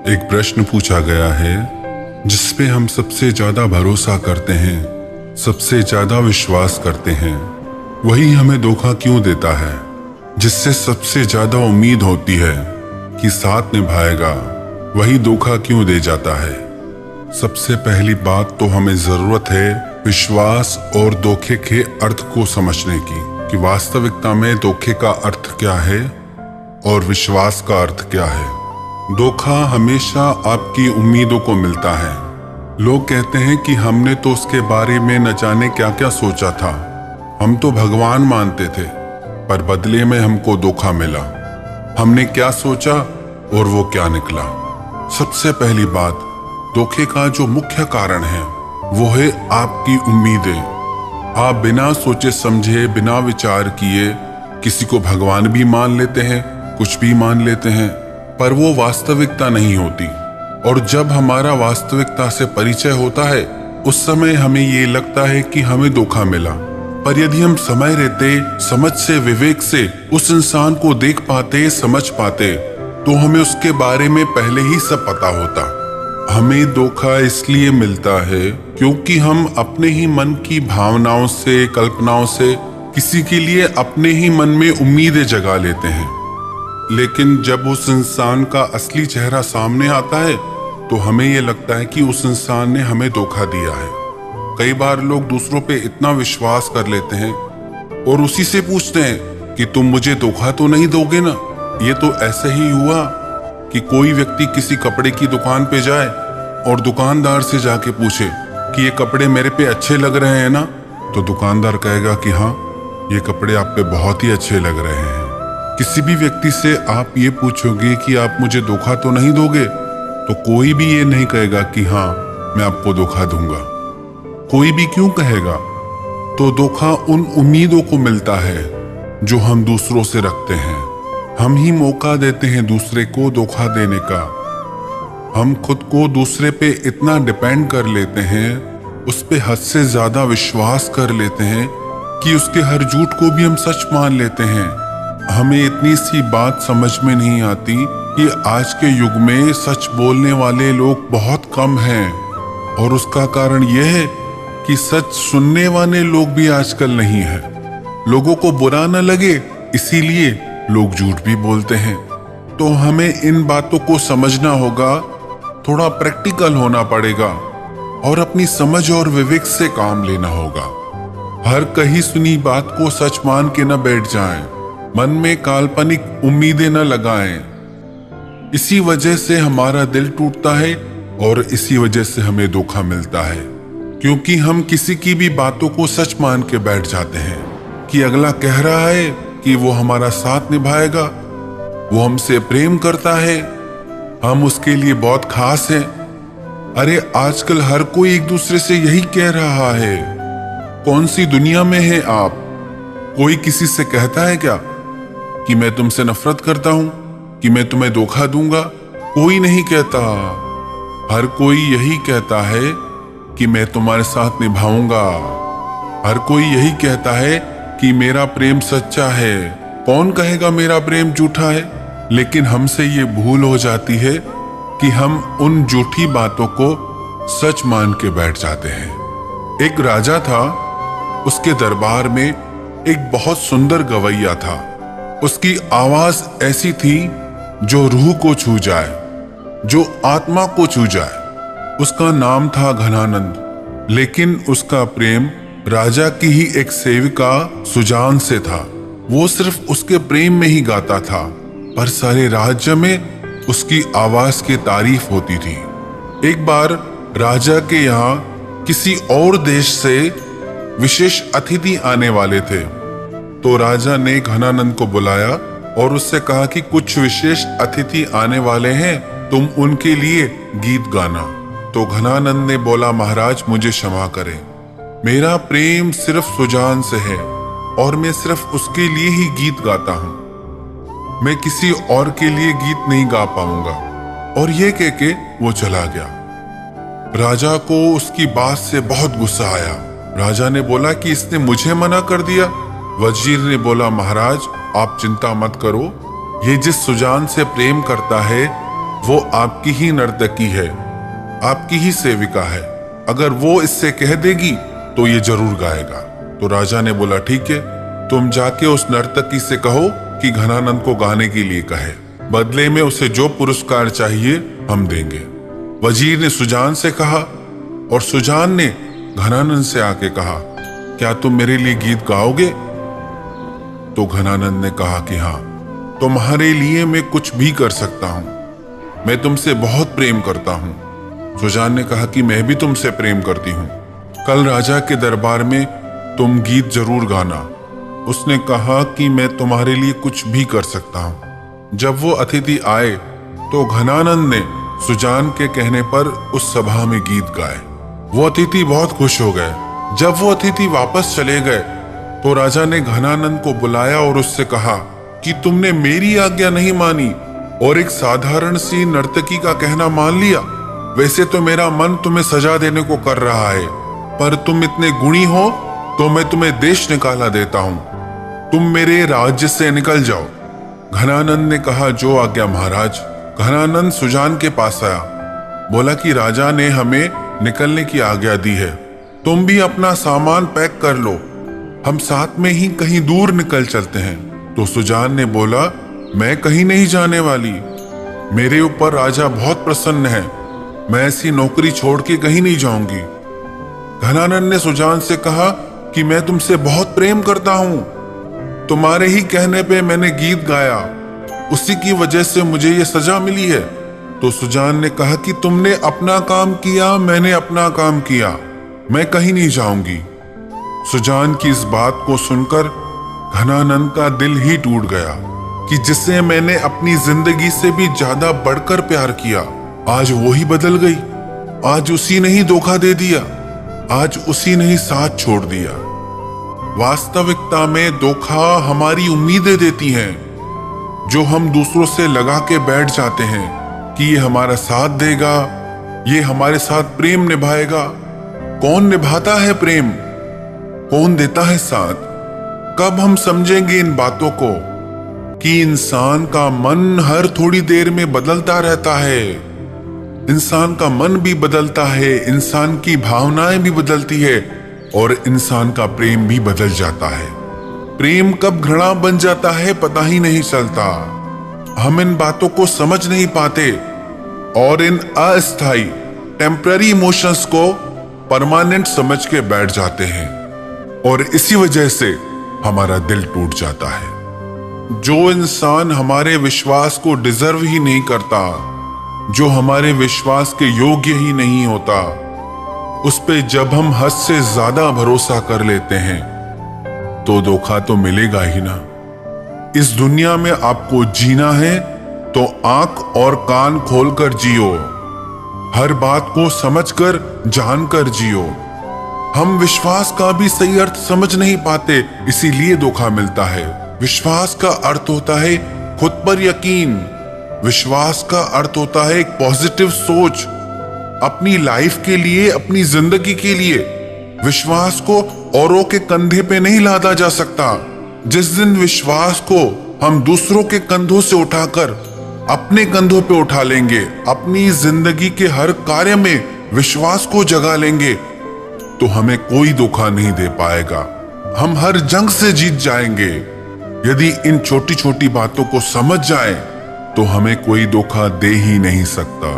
एक प्रश्न पूछा गया है जिसपे हम सबसे ज्यादा भरोसा करते हैं, सबसे ज्यादा विश्वास करते हैं, वही हमें धोखा क्यों देता है। जिससे सबसे ज्यादा उम्मीद होती है कि साथ निभाएगा, वही धोखा क्यों दे जाता है। सबसे पहली बात तो हमें जरूरत है विश्वास और धोखे के अर्थ को समझने की, कि वास्तविकता में धोखे का अर्थ क्या है और विश्वास का अर्थ क्या है। धोखा हमेशा आपकी उम्मीदों को मिलता है। लोग कहते हैं कि हमने तो उसके बारे में न जाने क्या क्या सोचा था, हम तो भगवान मानते थे, पर बदले में हमको धोखा मिला। हमने क्या सोचा और वो क्या निकला। सबसे पहली बात, धोखे का जो मुख्य कारण है वो है आपकी उम्मीदें। आप बिना सोचे समझे, बिना विचार किए किसी को भगवान भी मान लेते हैं, कुछ भी मान लेते हैं, पर वो वास्तविकता नहीं होती। और जब हमारा वास्तविकता से परिचय होता है उस समय हमें ये लगता है कि हमें धोखा मिला। पर यदि हम समय रहते समझ से, विवेक से उस इंसान को देख पाते, समझ पाते, तो हमें उसके बारे में पहले ही सब पता होता। हमें धोखा इसलिए मिलता है क्योंकि हम अपने ही मन की भावनाओं से, कल्पनाओं से किसी के लिए अपने ही मन में उम्मीदें जगा लेते हैं। लेकिन जब उस इंसान का असली चेहरा सामने आता है तो हमें ये लगता है कि उस इंसान ने हमें धोखा दिया है। कई बार लोग दूसरों पे इतना विश्वास कर लेते हैं और उसी से पूछते हैं कि तुम मुझे धोखा तो नहीं दोगे ना। ये तो ऐसे ही हुआ कि कोई व्यक्ति किसी कपड़े की दुकान पे जाए और दुकानदार से जाके पूछे कि ये कपड़े मेरे पे अच्छे लग रहे हैं ना, तो दुकानदार कहेगा कि हाँ, ये कपड़े आप पे बहुत ही अच्छे लग रहे हैं। किसी भी व्यक्ति से आप ये पूछोगे कि आप मुझे धोखा तो नहीं दोगे, तो कोई भी ये नहीं कहेगा कि हाँ मैं आपको धोखा दूंगा। कोई भी क्यों कहेगा? तो धोखा उन उम्मीदों को मिलता है जो हम दूसरों से रखते हैं। हम ही मौका देते हैं दूसरे को धोखा देने का। हम खुद को दूसरे पे इतना डिपेंड कर लेते हैं, उस पे हद से ज्यादा विश्वास कर लेते हैं कि उसके हर झूठ को भी हम सच मान लेते हैं। हमें इतनी सी बात समझ में नहीं आती कि आज के युग में सच बोलने वाले लोग बहुत कम हैं, और उसका कारण यह है कि सच सुनने वाले लोग भी आजकल नहीं हैं। लोगों को बुरा न लगे इसीलिए लोग झूठ भी बोलते हैं। तो हमें इन बातों को समझना होगा, थोड़ा प्रैक्टिकल होना पड़ेगा और अपनी समझ और विवेक से काम लेना होगा। हर कही सुनी बात को सच मान के न बैठ जाएं, मन में काल्पनिक उम्मीदें न लगाएं। इसी वजह से हमारा दिल टूटता है और इसी वजह से हमें धोखा मिलता है, क्योंकि हम किसी की भी बातों को सच मान के बैठ जाते हैं कि अगला कह रहा है कि वो हमारा साथ निभाएगा, वो हमसे प्रेम करता है, हम उसके लिए बहुत खास हैं। अरे आजकल हर कोई एक दूसरे से यही कह रहा है। कौन सी दुनिया में है आप? कोई किसी से कहता है क्या कि मैं तुमसे नफरत करता हूं, कि मैं तुम्हें धोखा दूंगा? कोई नहीं कहता। हर कोई यही कहता है कि मैं तुम्हारे साथ निभाऊंगा। हर कोई यही कहता है कि मेरा प्रेम सच्चा है। कौन कहेगा मेरा प्रेम झूठा है? लेकिन हमसे ये भूल हो जाती है कि हम उन झूठी बातों को सच मान के बैठ जाते हैं। एक राजा था, उसके दरबार में एक बहुत सुंदर गवैया था। उसकी आवाज ऐसी थी जो रूह को छू जाए, जो आत्मा को छू जाए। उसका नाम था घनानंद, लेकिन उसका प्रेम राजा की ही एक सेविका सुजान से था। वो सिर्फ उसके प्रेम में ही गाता था, पर सारे राज्य में उसकी आवाज की तारीफ होती थी। एक बार राजा के यहाँ किसी और देश से विशेष अतिथि आने वाले थे, तो राजा ने घनानंद को बुलाया और उससे कहा कि कुछ विशेष अतिथि आने वाले हैं, तुम उनके लिए गीत गाना। तो घनानंद ने बोला, महाराज मुझे क्षमा करें, मेरा प्रेम सिर्फ सुजान से है और मैं सिर्फ उसके लिए ही गीत गाता हूँ, मैं किसी और के लिए गीत नहीं गा पाऊंगा। और ये कह के वो चला गया। राजा को उसकी बात से बहुत गुस्सा आया। राजा ने बोला कि इसने मुझे मना कर दिया। वजीर ने बोला, महाराज आप चिंता मत करो, ये जिस सुजान से प्रेम करता है वो आपकी ही नर्तकी है, आपकी ही सेविका है। अगर वो इससे कह देगी तो ये जरूर गाएगा। तो राजा ने बोला, ठीक है, तुम जाके उस नर्तकी से कहो कि घनानंद को गाने के लिए कहे, बदले में उसे जो पुरस्कार चाहिए हम देंगे। वजीर ने सुजान से कहा और सुजान ने घनानंद से आके कहा, क्या तुम मेरे लिए गीत गाओगे? तो घनानंद ने कहा कि हाँ, तुम्हारे लिए मैं कुछ भी कर सकता हूं, मैं तुमसे बहुत प्रेम करता हूं। सुजान ने कहा कि मैं भी तुमसे प्रेम करती हूं, कल राजा के दरबार में तुम गीत जरूर गाना। उसने कहा कि मैं तुम्हारे लिए कुछ भी कर सकता हूं। जब वो अतिथि आए तो घनानंद ने सुजान के कहने पर उस सभा में गीत गाए। वो अतिथि बहुत खुश हो गए। जब वो अतिथि वापस चले गए तो राजा ने घनानंद को बुलाया और उससे कहा कि तुमने मेरी आज्ञा नहीं मानी और एक साधारण सी नर्तकी का कहना मान लिया। वैसे तो मेरा मन तुम्हें सजा देने को कर रहा है, पर तुम इतने गुणी हो तो मैं तुम्हें देश निकाला देता हूं, तुम मेरे राज्य से निकल जाओ। घनानंद ने कहा, जो आज्ञा महाराज। घनानंद सुजान के पास आया, बोला कि राजा ने हमें निकलने की आज्ञा दी है, तुम भी अपना सामान पैक कर लो, हम साथ में ही कहीं दूर निकल चलते हैं। तो सुजान ने बोला, मैं कहीं नहीं जाने वाली, मेरे ऊपर राजा बहुत प्रसन्न है, मैं ऐसी नौकरी छोड़ के कहीं नहीं जाऊंगी। घनानंद ने सुजान से कहा कि मैं तुमसे बहुत प्रेम करता हूं, तुम्हारे ही कहने पे मैंने गीत गाया, उसी की वजह से मुझे ये सजा मिली है। तो सुजान ने कहा कि तुमने अपना काम किया, मैंने अपना काम किया, मैं कहीं नहीं जाऊंगी। सुजान की इस बात को सुनकर घनानंद का दिल ही टूट गया कि जिसे मैंने अपनी जिंदगी से भी ज्यादा बढ़कर प्यार किया, आज वो ही बदल गई, आज उसी ने ही धोखा दे दिया, आज उसी ने ही साथ छोड़ दिया। वास्तविकता में धोखा हमारी उम्मीदें देती हैं, जो हम दूसरों से लगा के बैठ जाते हैं कि ये हमारा साथ देगा, ये हमारे साथ प्रेम निभाएगा। कौन निभाता है प्रेम, कौन देता है साथ? कब हम समझेंगे इन बातों को कि इंसान का मन हर थोड़ी देर में बदलता रहता है, इंसान का मन भी बदलता है, इंसान की भावनाएं भी बदलती है और इंसान का प्रेम भी बदल जाता है। प्रेम कब घृणा बन जाता है पता ही नहीं चलता। हम इन बातों को समझ नहीं पाते और इन अस्थायी टेम्पररी इमोशंस को परमानेंट समझ के बैठ जाते हैं और इसी वजह से हमारा दिल टूट जाता है। जो इंसान हमारे विश्वास को डिजर्व ही नहीं करता, जो हमारे विश्वास के योग्य ही नहीं होता, उस पे जब हम हद से ज्यादा भरोसा कर लेते हैं तो धोखा तो मिलेगा ही ना। इस दुनिया में आपको जीना है तो आंख और कान खोलकर जियो, हर बात को समझकर जानकर जियो। हम विश्वास का भी सही अर्थ समझ नहीं पाते, इसीलिए धोखा मिलता है। विश्वास का अर्थ होता है खुद पर यकीन, विश्वास का अर्थ होता है एक पॉजिटिव सोच अपनी लाइफ के लिए, अपनी जिंदगी के लिए। विश्वास को औरों के कंधे पे नहीं लादा जा सकता। जिस दिन विश्वास को हम दूसरों के कंधों से उठाकर अपने कंधों पे उठा लेंगे, अपनी जिंदगी के हर कार्य में विश्वास को जगा लेंगे, तो हमें कोई धोखा नहीं दे पाएगा। हम हर जंग से जीत जाएंगे। यदि इन छोटी छोटी बातों को समझ जाएं, तो हमें कोई धोखा दे ही नहीं सकता।